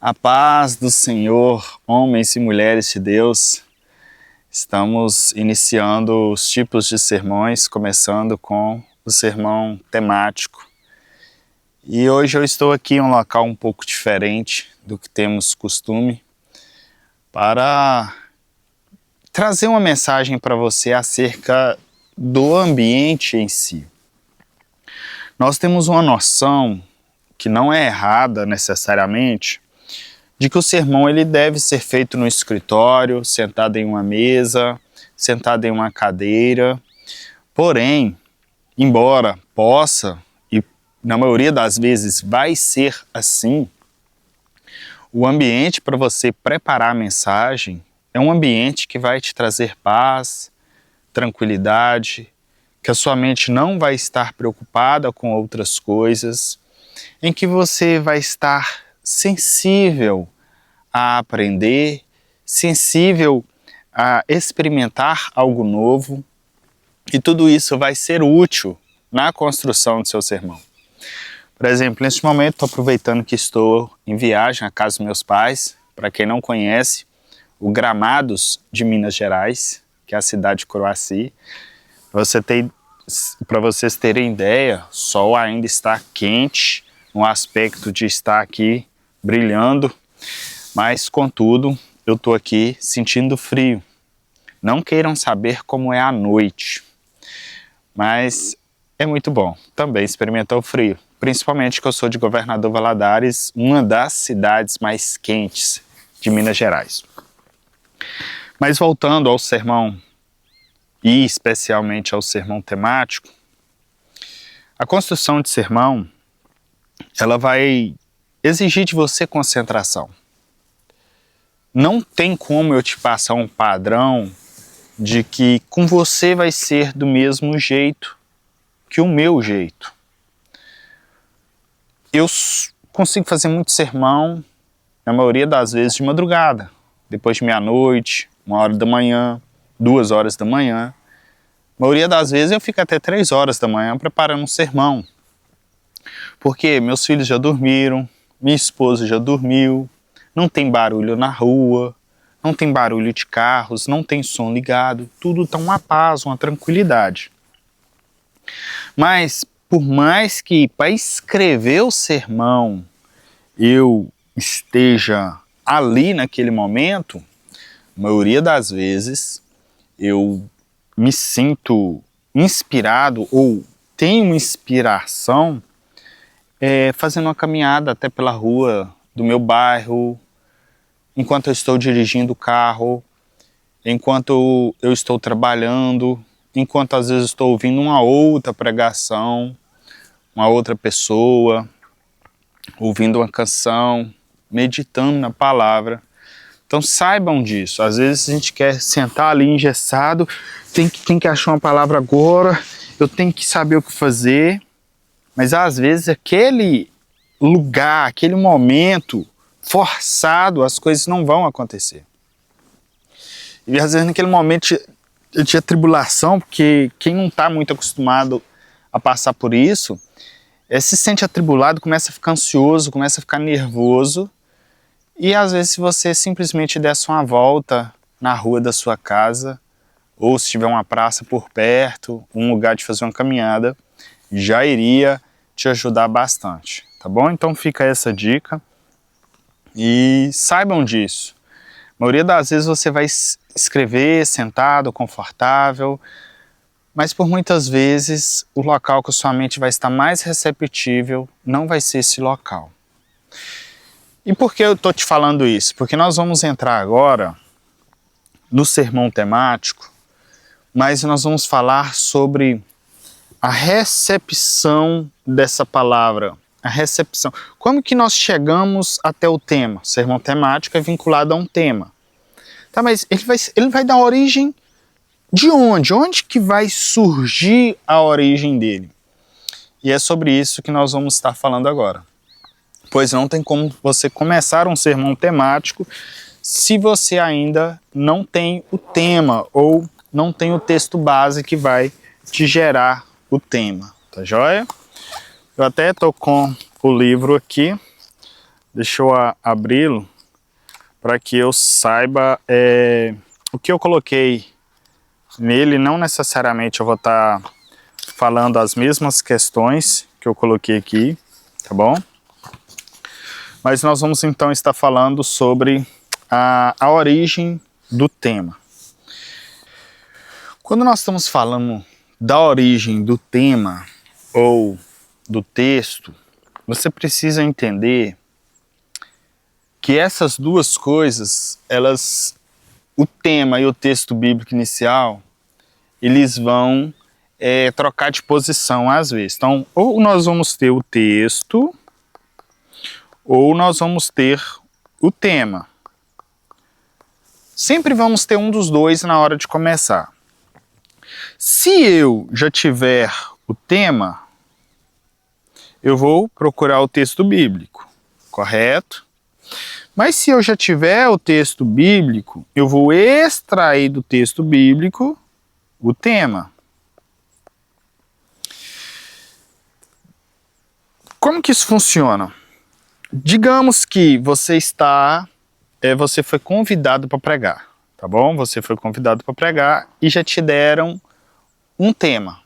A paz do Senhor, homens e mulheres de Deus. Estamos iniciando os tipos de sermões, começando com o sermão temático. E hoje eu estou aqui em um local um pouco diferente do que temos costume, para trazer uma mensagem para você acerca do ambiente em si. Nós temos uma noção, que não é errada necessariamente, de que o sermão ele deve ser feito no escritório, sentado em uma mesa, sentado em uma cadeira. Porém, embora possa, e na maioria das vezes vai ser assim, o ambiente para você preparar a mensagem é um ambiente que vai te trazer paz, tranquilidade, que a sua mente não vai estar preocupada com outras coisas, em que você vai estar sensível a aprender, sensível a experimentar algo novo, e tudo isso vai ser útil na construção do seu sermão. Por exemplo, neste momento estou aproveitando que estou em viagem à casa dos meus pais. Para quem não conhece, o Gramados de Minas Gerais, que é a cidade de Croacia. Para vocês terem ideia, o sol ainda está quente, no aspecto de estar aqui brilhando, mas contudo eu estou aqui sentindo frio. Não queiram saber como é a noite, mas é muito bom também experimentar o frio, principalmente que eu sou de Governador Valadares, uma das cidades mais quentes de Minas Gerais. Mas voltando ao sermão, e especialmente ao sermão temático, a construção de sermão, ela vai exigir de você concentração. Não tem como eu te passar um padrão de que com você vai ser do mesmo jeito que o meu jeito. Eu consigo fazer muito sermão, na maioria das vezes de madrugada, depois de meia-noite, 1h da manhã, 2h da manhã. A maioria das vezes eu fico até 3h da manhã preparando um sermão. Porque meus filhos já dormiram, minha esposa já dormiu, não tem barulho na rua, não tem barulho de carros, não tem som ligado, tudo está uma paz, uma tranquilidade. Mas, por mais que para escrever o sermão eu esteja ali naquele momento, a maioria das vezes eu me sinto inspirado ou tenho inspiração fazendo uma caminhada até pela rua do meu bairro, enquanto eu estou dirigindo o carro, enquanto eu estou trabalhando, enquanto às vezes estou ouvindo uma outra pregação, uma outra pessoa, ouvindo uma canção, meditando na palavra. Então saibam disso. Às vezes a gente quer sentar ali engessado, tem que achar uma palavra agora, eu tenho que saber o que fazer, mas às vezes aquele lugar, aquele momento forçado, as coisas não vão acontecer. E às vezes naquele momento de atribulação, porque quem não está muito acostumado a passar por isso, se sente atribulado, começa a ficar ansioso, começa a ficar nervoso, e às vezes se você simplesmente desse uma volta na rua da sua casa, ou se tiver uma praça por perto, um lugar de fazer uma caminhada, já iria te ajudar bastante, tá bom? Então fica essa dica e saibam disso. A maioria das vezes você vai escrever sentado, confortável, mas por muitas vezes o local que a sua mente vai estar mais receptível não vai ser esse local. E por que eu estou te falando isso? Porque nós vamos entrar agora no sermão temático, mas nós vamos falar sobre a recepção dessa palavra, a recepção. Como que nós chegamos até o tema? O sermão temático é vinculado a um tema. Tá, mas ele vai dar origem de onde? Onde que vai surgir a origem dele? E é sobre isso que nós vamos estar falando agora. Pois não tem como você começar um sermão temático se você ainda não tem o tema ou não tem o texto base que vai te gerar o tema, tá joia? Eu até estou com o livro aqui deixa eu abri-lo para que eu saiba o que eu coloquei nele. Não necessariamente eu vou estar falando as mesmas questões que eu coloquei aqui, tá bom? Mas nós vamos então estar falando sobre a origem do tema. Quando nós estamos falando da origem do tema ou do texto, você precisa entender que essas duas coisas, o tema e o texto bíblico inicial, eles vão trocar de posição às vezes. Então, ou nós vamos ter o texto, ou nós vamos ter o tema. Sempre vamos ter um dos dois na hora de começar. Se eu já tiver o tema, eu vou procurar o texto bíblico, correto? Mas se eu já tiver o texto bíblico, eu vou extrair do texto bíblico o tema. Como que isso funciona? Digamos que você foi convidado para pregar, tá bom? Você foi convidado para pregar e já te deram um tema.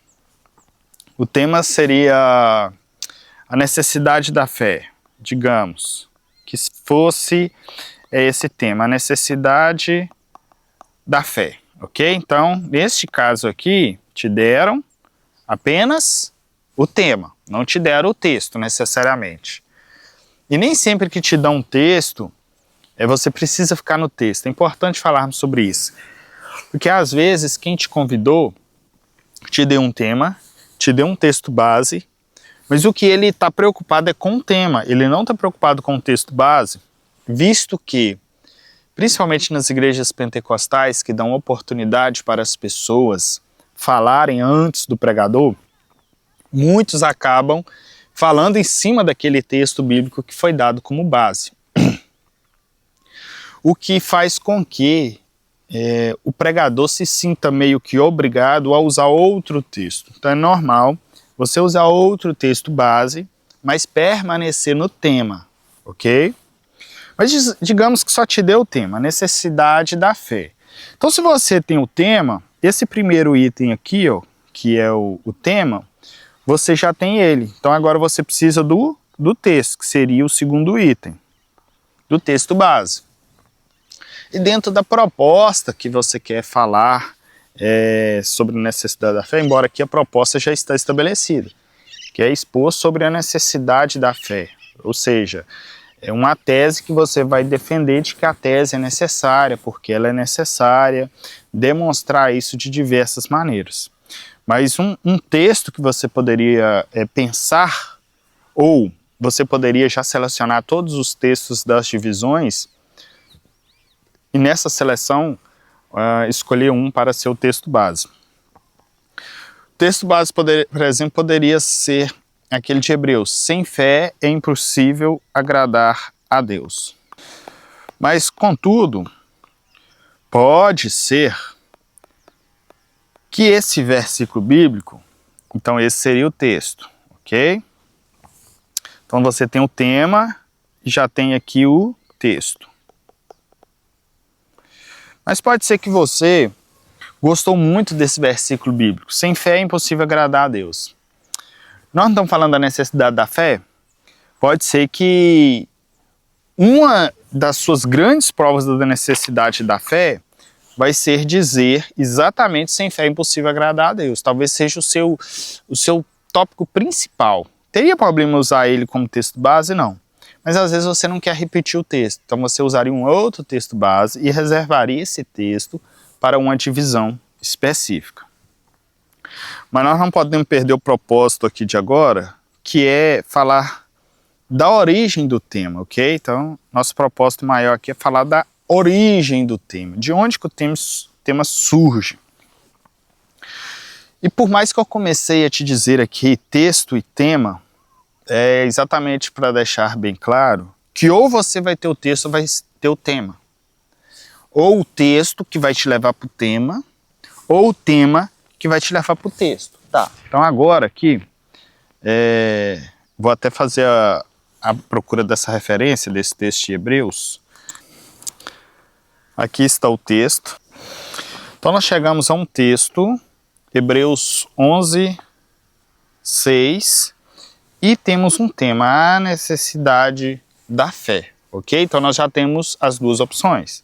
O tema seria a necessidade da fé, digamos, que fosse esse tema, a necessidade da fé, ok? Então, neste caso aqui, te deram apenas o tema, não te deram o texto necessariamente. E nem sempre que te dão um texto, você precisa ficar no texto. É importante falarmos sobre isso. Porque às vezes quem te convidou te deu um tema, te deu um texto base, mas o que ele está preocupado é com o tema. Ele não está preocupado com o texto base, visto que, principalmente nas igrejas pentecostais, que dão oportunidade para as pessoas falarem antes do pregador, muitos acabam falando em cima daquele texto bíblico que foi dado como base. O que faz com que o pregador se sinta meio que obrigado a usar outro texto. Então é normal você usar outro texto base, mas permanecer no tema, ok? Mas digamos que só te deu o tema, a necessidade da fé. Então se você tem o tema, esse primeiro item aqui, ó, que é o tema, você já tem ele. Então agora você precisa do texto, que seria o segundo item, do texto base. E dentro da proposta que você quer falar sobre a necessidade da fé, embora aqui a proposta já está estabelecida, que é expor sobre a necessidade da fé. Ou seja, é uma tese que você vai defender de que a tese é necessária, porque ela é necessária, demonstrar isso de diversas maneiras. Mas um texto que você poderia pensar, ou você poderia já selecionar todos os textos das divisões, e nessa seleção escolher um para ser o texto base. O texto base, por exemplo, poderia ser aquele de Hebreus: sem fé é impossível agradar a Deus. Mas, contudo, pode ser que esse versículo bíblico, então esse seria o texto, ok? Então você tem o tema e já tem aqui o texto. Mas pode ser que você gostou muito desse versículo bíblico: sem fé é impossível agradar a Deus. Nós não estamos falando da necessidade da fé? Pode ser que uma das suas grandes provas da necessidade da fé vai ser dizer exatamente sem fé é impossível agradar a Deus. Talvez seja o seu tópico principal. Teria problema usar ele como texto base? Não. Mas às vezes você não quer repetir o texto. Então você usaria um outro texto base e reservaria esse texto para uma divisão específica. Mas nós não podemos perder o propósito aqui de agora, que é falar da origem do tema, ok? Então, nosso propósito maior aqui é falar da origem do tema, de onde que o tema surge. E por mais que eu comecei a te dizer aqui texto e tema, é exatamente para deixar bem claro que ou você vai ter o texto ou vai ter o tema. Ou o texto que vai te levar para o tema, ou o tema que vai te levar para o texto. Tá. Então agora aqui, vou até fazer à procura dessa referência, desse texto de Hebreus. Aqui está o texto. Então nós chegamos a um texto, Hebreus 11, 6, e temos um tema, a necessidade da fé, ok? Então nós já temos as duas opções.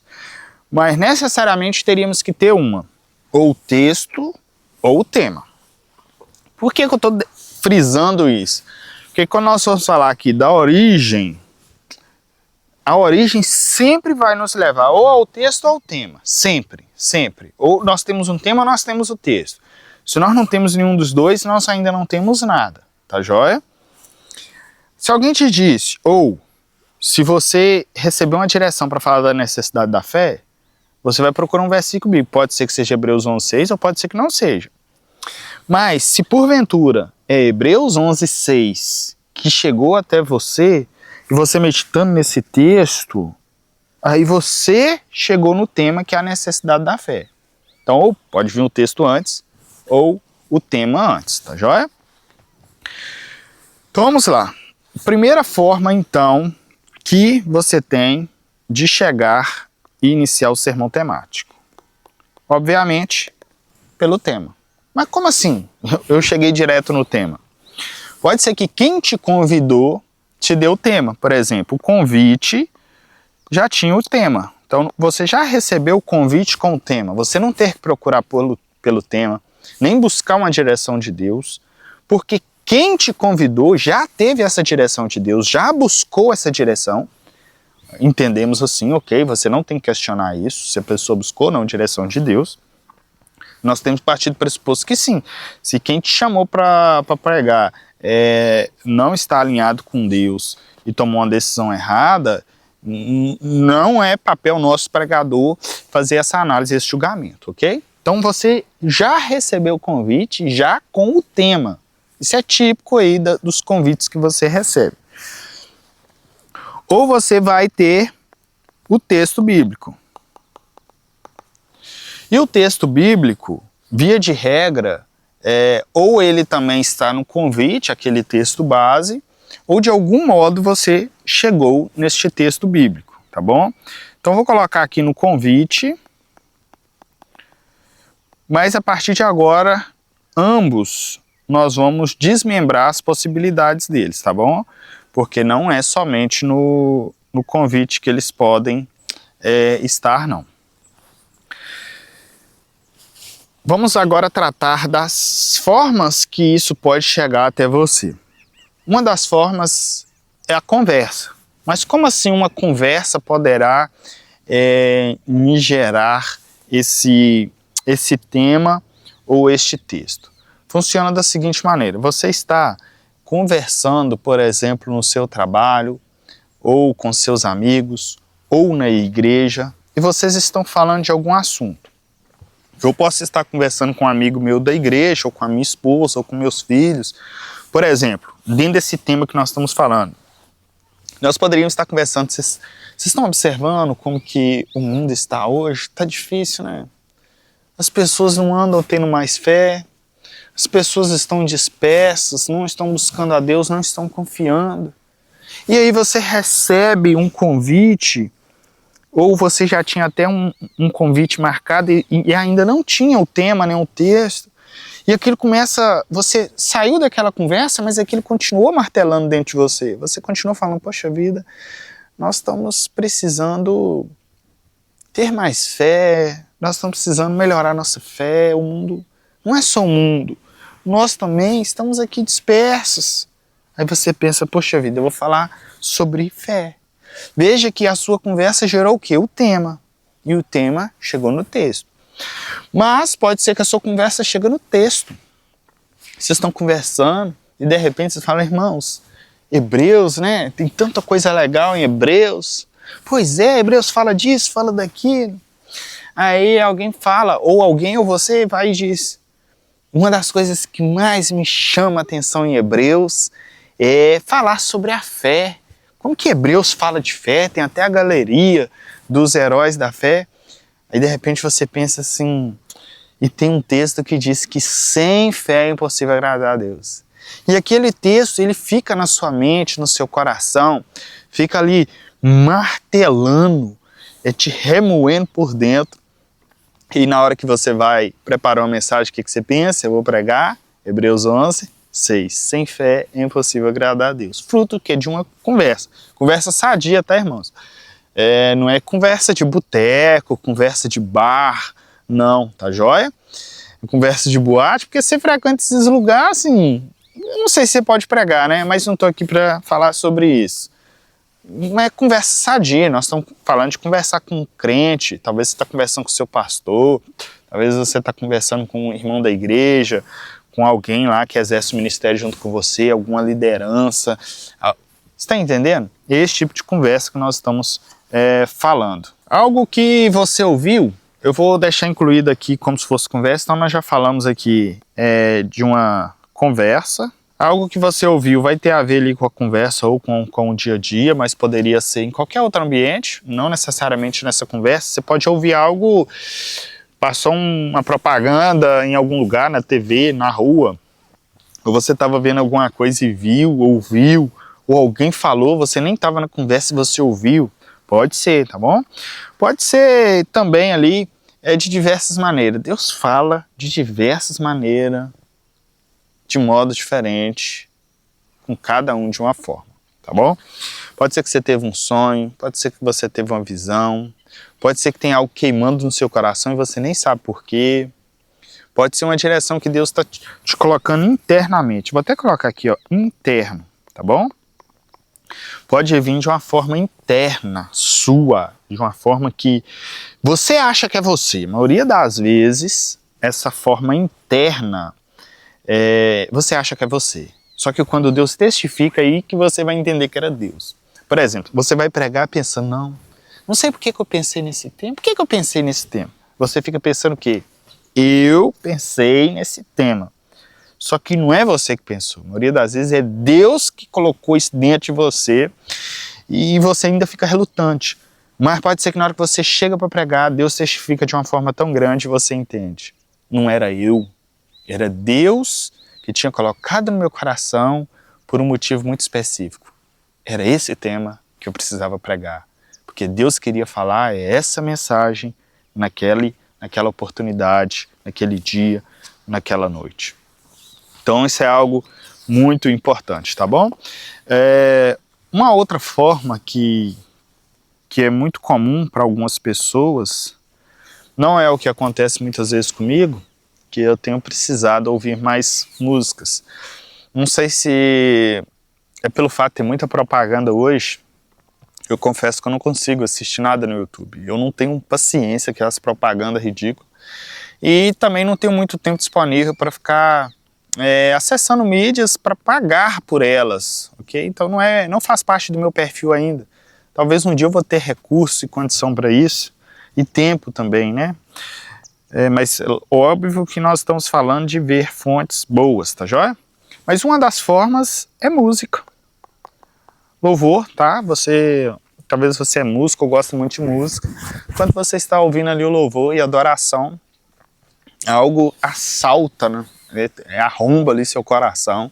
Mas necessariamente teríamos que ter uma, ou o texto ou o tema. Por que eu estou frisando isso? Porque quando nós vamos falar aqui da origem, a origem sempre vai nos levar ou ao texto ou ao tema. Sempre, sempre. Ou nós temos um tema ou nós temos o texto. Se nós não temos nenhum dos dois, nós ainda não temos nada. Tá joia? Se alguém te disse, ou se você recebeu uma direção para falar da necessidade da fé, você vai procurar um versículo bíblico. Pode ser que seja Hebreus 11:6 ou pode ser que não seja. Mas se porventura é Hebreus 11:6 que chegou até você, e você meditando nesse texto, aí você chegou no tema que é a necessidade da fé. Então, ou pode vir o texto antes, ou o tema antes, tá joia? Então vamos lá. Primeira forma, então, que você tem de chegar e iniciar o sermão temático. Obviamente, pelo tema. Mas como assim? Eu cheguei direto no tema. Pode ser que quem te convidou te deu o tema. Por exemplo, o convite já tinha o tema. Então, você já recebeu o convite com o tema. Você não ter que procurar pelo tema, nem buscar uma direção de Deus, porque quem te convidou já teve essa direção de Deus, já buscou essa direção. Entendemos assim, ok, você não tem que questionar isso, se a pessoa buscou ou não a direção de Deus. Nós temos partido do pressuposto que sim, se quem te chamou para pregar não está alinhado com Deus e tomou uma decisão errada, não é papel nosso pregador fazer essa análise, esse julgamento, ok? Então você já recebeu o convite, já com o tema. Isso é típico aí dos convites que você recebe. Ou você vai ter o texto bíblico. E o texto bíblico, via de regra, ou ele também está no convite, aquele texto base, ou de algum modo você chegou neste texto bíblico, tá bom? Então vou colocar aqui no convite, mas a partir de agora, ambos nós vamos desmembrar as possibilidades deles, tá bom? Porque não é somente no convite que eles podem estar, não. Vamos agora tratar das formas que isso pode chegar até você. Uma das formas é a conversa. Mas como assim uma conversa poderá me gerar esse tema ou este texto? Funciona da seguinte maneira: você está conversando, por exemplo, no seu trabalho, ou com seus amigos, ou na igreja, e vocês estão falando de algum assunto. Eu posso estar conversando com um amigo meu da igreja, ou com a minha esposa, ou com meus filhos. Por exemplo, dentro desse tema que nós estamos falando, nós poderíamos estar conversando, vocês estão observando como que o mundo está hoje? Está difícil, né? As pessoas não andam tendo mais fé, as pessoas estão dispersas, não estão buscando a Deus, não estão confiando. E aí você recebe um convite, ou você já tinha até um convite marcado e ainda não tinha o tema, nem o texto, e aquilo começa, você saiu daquela conversa, mas aquilo continuou martelando dentro de você. Você continua falando, poxa vida, nós estamos precisando ter mais fé, nós estamos precisando melhorar nossa fé, o mundo não é só o mundo, nós também estamos aqui dispersos. Aí você pensa, poxa vida, eu vou falar sobre fé. Veja que a sua conversa gerou o quê? O tema. E o tema chegou no texto. Mas pode ser que a sua conversa chegue no texto. Vocês estão conversando e de repente vocês falam, irmãos, Hebreus, né? Tem tanta coisa legal em Hebreus. Pois é, Hebreus fala disso, fala daquilo. Aí alguém fala, ou alguém ou você vai e diz, uma das coisas que mais me chama a atenção em Hebreus é falar sobre a fé. Como que Hebreus fala de fé? Tem até a galeria dos heróis da fé. Aí de repente você pensa assim, e tem um texto que diz que sem fé é impossível agradar a Deus. E aquele texto, ele fica na sua mente, no seu coração, fica ali martelando, te remoendo por dentro. E na hora que você vai preparar uma mensagem, o que você pensa? Eu vou pregar Hebreus 11, 6. Sem fé é impossível agradar a Deus. Fruto que de uma conversa. Conversa sadia, tá, irmãos? Não é conversa de boteco, conversa de bar, não, tá joia? É conversa de boate, porque você frequenta esses lugares, assim, eu não sei se você pode pregar, né? Mas não tô aqui para falar sobre isso. Não é conversa sadia, nós estamos falando de conversar com um crente, talvez você está conversando com o seu pastor, talvez você está conversando com um irmão da igreja, com alguém lá que exerce o ministério junto com você, alguma liderança. Você está entendendo? É esse tipo de conversa que nós estamos falando. Algo que você ouviu, eu vou deixar incluído aqui como se fosse conversa, então nós já falamos aqui de uma conversa. Algo que você ouviu vai ter a ver ali com a conversa ou com o dia a dia, mas poderia ser em qualquer outro ambiente, não necessariamente nessa conversa. Você pode ouvir algo, passou uma propaganda em algum lugar, na TV, na rua, ou você estava vendo alguma coisa e viu, ouviu, ou alguém falou, você nem estava na conversa e você ouviu. Pode ser, tá bom? Pode ser também ali de diversas maneiras. Deus fala de diversas maneiras, de modo diferente, com cada um de uma forma, tá bom? Pode ser que você teve um sonho, pode ser que você teve uma visão, pode ser que tenha algo queimando no seu coração e você nem sabe por quê. Pode ser uma direção que Deus está te colocando internamente. Vou até colocar aqui, ó, interno, tá bom? Pode vir de uma forma interna, sua, de uma forma que você acha que é você. A maioria das vezes, essa forma interna, você acha que é você. Só que quando Deus testifica, aí que você vai entender que era Deus. Por exemplo, você vai pregar pensando, não sei por que eu pensei nesse tema. Por que eu pensei nesse tema? Você fica pensando o quê? Eu pensei nesse tema. Só que não é você que pensou. A maioria das vezes é Deus que colocou isso dentro de você e você ainda fica relutante. Mas pode ser que na hora que você chega para pregar, Deus testifica de uma forma tão grande e você entende. Não era eu. Era Deus que tinha colocado no meu coração por um motivo muito específico. Era esse tema que eu precisava pregar. Porque Deus queria falar essa mensagem naquela oportunidade, naquele dia, naquela noite. Então isso é algo muito importante, tá bom? Uma outra forma que é muito comum para algumas pessoas, não é o que acontece muitas vezes comigo, que eu tenho precisado ouvir mais músicas. Não sei se é pelo fato de ter muita propaganda hoje, eu confesso que eu não consigo assistir nada no YouTube. Eu não tenho paciência, aquelas propagandas ridículas. E também não tenho muito tempo disponível para ficar acessando mídias para pagar por elas, ok? Então não faz parte do meu perfil ainda. Talvez um dia eu vou ter recurso e condição para isso, e tempo também, né? Mas óbvio que nós estamos falando de ver fontes boas, tá joia? Mas uma das formas é música. Louvor, tá? Talvez você é músico ou gosta muito de música. Quando você está ouvindo ali o louvor e a adoração, algo assalta, né? Arromba ali seu coração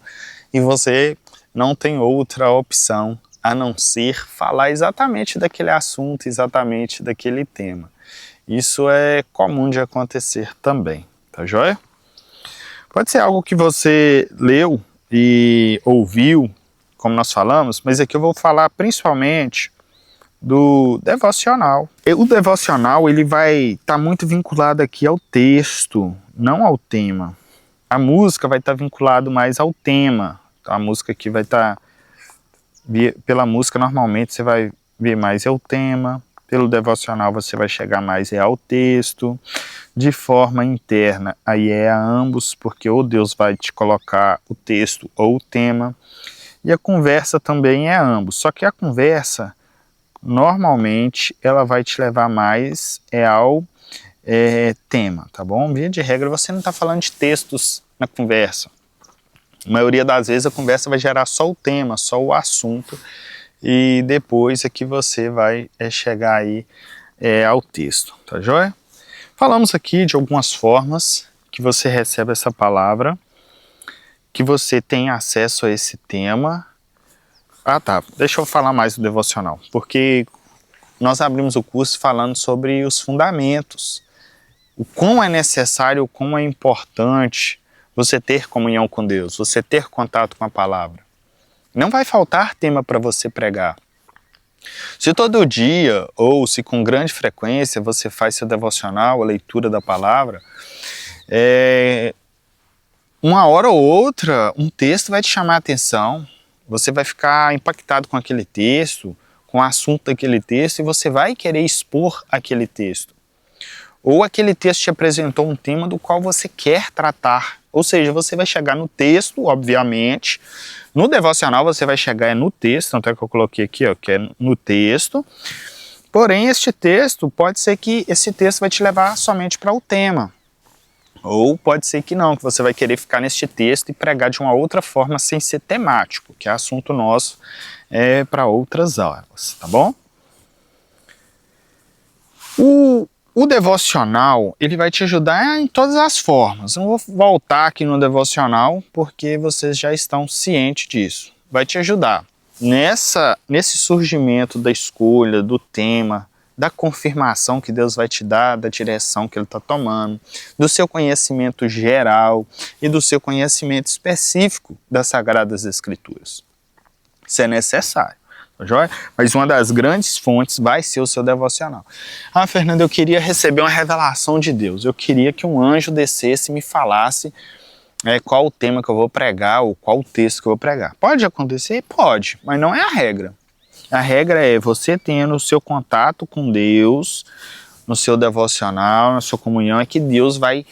e você não tem outra opção a não ser falar exatamente daquele assunto, exatamente daquele tema. Isso é comum de acontecer também, tá joia? Pode ser algo que você leu e ouviu, como nós falamos, mas aqui eu vou falar principalmente do devocional. O devocional ele vai estar muito vinculado aqui ao texto, não ao tema. A música vai estar vinculado mais ao tema. A música aqui vai estar... Pela música normalmente você vai ver mais o tema. Pelo devocional você vai chegar mais ao texto. De forma interna, aí a ambos, porque ou Deus vai te colocar o texto ou o tema. E a conversa também é ambos. Só que a conversa, normalmente, ela vai te levar mais ao tema, tá bom? Via de regra, você não está falando de textos na conversa. A maioria das vezes a conversa vai gerar só o tema, só o assunto, e depois é que você vai chegar aí ao texto, tá joia? Falamos aqui de algumas formas que você recebe essa palavra, que você tem acesso a esse tema. Ah tá, deixa eu falar mais do devocional, porque nós abrimos o curso falando sobre os fundamentos, o quão é necessário, o quão é importante você ter comunhão com Deus, você ter contato com a palavra. Não vai faltar tema para você pregar. Se todo dia, ou se com grande frequência, você faz seu devocional, a leitura da palavra, uma hora ou outra, um texto vai te chamar a atenção, você vai ficar impactado com aquele texto, com o assunto daquele texto, e você vai querer expor aquele texto. Ou aquele texto te apresentou um tema do qual você quer tratar. Ou seja, você vai chegar no texto, obviamente. No devocional você vai chegar no texto, tanto é que eu coloquei aqui, ó, que é no texto. Porém, este texto, pode ser que esse texto vai te levar somente para o tema. Ou pode ser que não, que você vai querer ficar neste texto e pregar de uma outra forma sem ser temático, que é assunto nosso para outras aulas, tá bom? O devocional, ele vai te ajudar em todas as formas. Eu não vou voltar aqui no devocional, porque vocês já estão cientes disso. Vai te ajudar nesse surgimento da escolha, do tema, da confirmação que Deus vai te dar, da direção que Ele está tomando, do seu conhecimento geral e do seu conhecimento específico das Sagradas Escrituras. Isso é necessário. Mas uma das grandes fontes vai ser o seu devocional. Ah, Fernando, eu queria receber uma revelação de Deus. Eu queria que um anjo descesse e me falasse qual o tema que eu vou pregar ou qual o texto que eu vou pregar. Pode acontecer? Pode, mas não é a regra. A regra é você tendo o seu contato com Deus, no seu devocional, na sua comunhão, é que Deus vai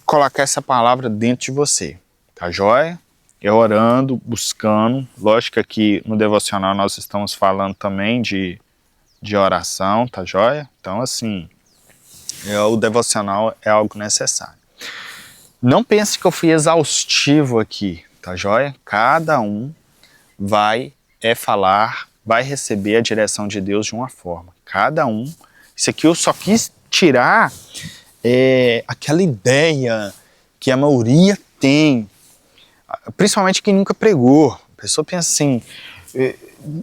colocar essa palavra dentro de você. Tá joia? É orando, buscando. Lógico que aqui no devocional nós estamos falando também de oração, tá joia? Então assim, o devocional é algo necessário. Não pense que eu fui exaustivo aqui, tá joia? Cada um vai falar, vai receber a direção de Deus de uma forma. Cada um. Isso aqui eu só quis tirar aquela ideia que a maioria tem, principalmente quem nunca pregou. A pessoa pensa assim,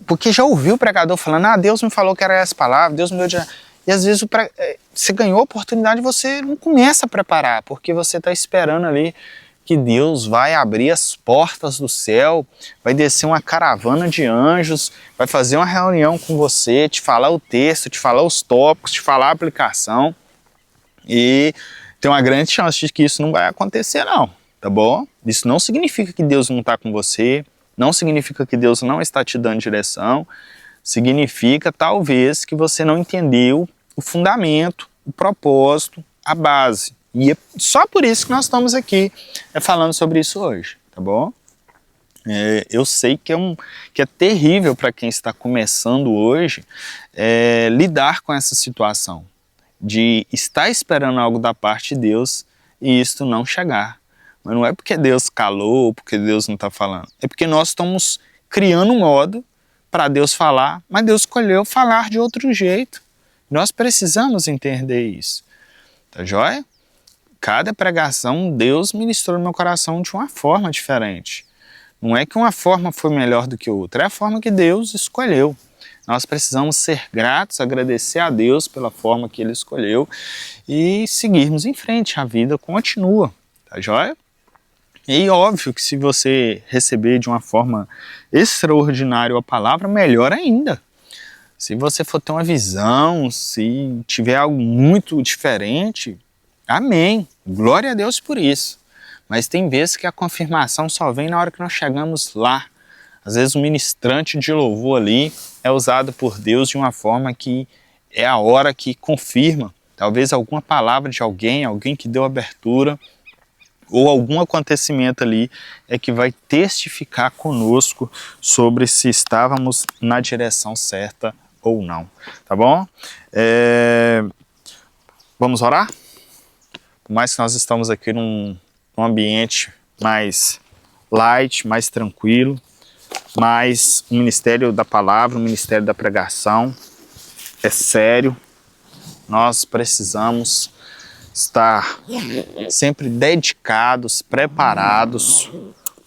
porque já ouviu o pregador falando, Deus me falou que era essa palavra, Deus me deu... E às vezes você ganhou a oportunidade e você não começa a preparar, porque você está esperando ali que Deus vai abrir as portas do céu, vai descer uma caravana de anjos, vai fazer uma reunião com você, te falar o texto, te falar os tópicos, te falar a aplicação. E tem uma grande chance de que isso não vai acontecer não, tá bom? Isso não significa que Deus não está com você, não significa que Deus não está te dando direção, significa talvez que você não entendeu o fundamento, o propósito, a base. E é só por isso que nós estamos aqui falando sobre isso hoje, tá bom? Eu sei que é terrível para quem está começando hoje lidar com essa situação de estar esperando algo da parte de Deus e isto não chegar. Mas não é porque Deus calou, porque Deus não está falando. É porque nós estamos criando um modo para Deus falar, mas Deus escolheu falar de outro jeito. Nós precisamos entender isso. Tá joia? Cada pregação, Deus ministrou no meu coração de uma forma diferente. Não é que uma forma foi melhor do que outra, é a forma que Deus escolheu. Nós precisamos ser gratos, agradecer a Deus pela forma que Ele escolheu e seguirmos em frente, a vida continua, tá joia? E óbvio que se você receber de uma forma extraordinária a palavra, melhor ainda. Se você for ter uma visão, se tiver algo muito diferente, amém, glória a Deus por isso. Mas tem vezes que a confirmação só vem na hora que nós chegamos lá. Às vezes o ministrante de louvor ali é usado por Deus de uma forma que é a hora que confirma. Talvez alguma palavra de alguém que deu abertura, ou algum acontecimento ali é que vai testificar conosco sobre se estávamos na direção certa ou não. Tá bom? Vamos orar? Por mais que nós estamos aqui num ambiente mais light, mais tranquilo, mas o ministério da palavra, o ministério da pregação é sério. Nós precisamos estar sempre dedicados, preparados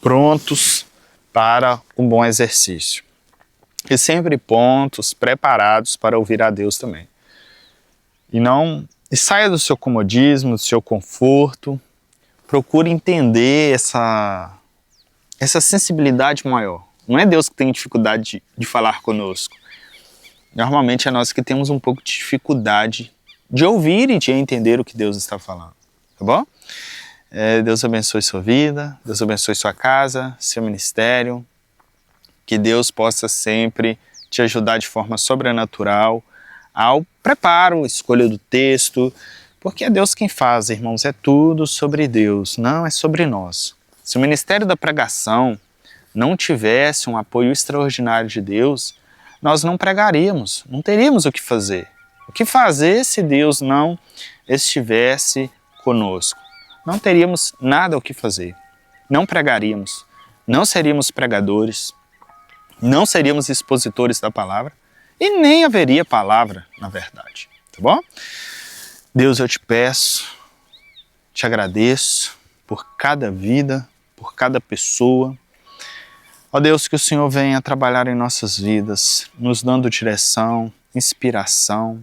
prontos para um bom exercício. E sempre prontos, preparados para ouvir a Deus também. E saia do seu comodismo, do seu conforto, procure entender essa sensibilidade maior. Não é Deus que tem dificuldade de falar conosco. Normalmente é nós que temos um pouco de dificuldade de ouvir e de entender o que Deus está falando. Tá bom? Deus abençoe sua vida, Deus abençoe sua casa, seu ministério. Que Deus possa sempre te ajudar de forma sobrenatural ao preparo, escolha do texto, porque é Deus quem faz, irmãos, é tudo sobre Deus, não é sobre nós. Se o ministério da pregação não tivesse um apoio extraordinário de Deus, nós não pregaríamos, não teríamos o que fazer. O que fazer se Deus não estivesse conosco? Não teríamos nada o que fazer, não pregaríamos, não seríamos pregadores, não seríamos expositores da palavra e nem haveria palavra, na verdade, tá bom? Deus, eu te peço, te agradeço por cada vida, por cada pessoa. Ó Deus, que o Senhor venha trabalhar em nossas vidas, nos dando direção, inspiração,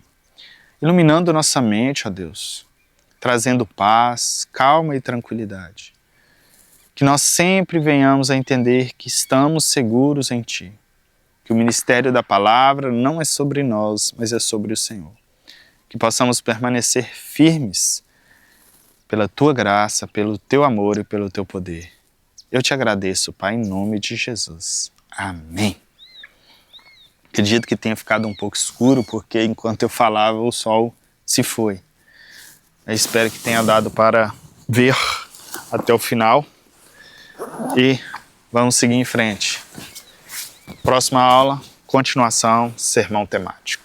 iluminando nossa mente, ó Deus, trazendo paz, calma e tranquilidade. Que nós sempre venhamos a entender que estamos seguros em Ti, que o ministério da palavra não é sobre nós, mas é sobre o Senhor. Que possamos permanecer firmes pela Tua graça, pelo Teu amor e pelo Teu poder. Eu te agradeço, Pai, em nome de Jesus. Amém. Acredito que tenha ficado um pouco escuro, porque enquanto eu falava o sol se foi. Eu espero que tenha dado para ver até o final. E vamos seguir em frente. Próxima aula, continuação, sermão temático.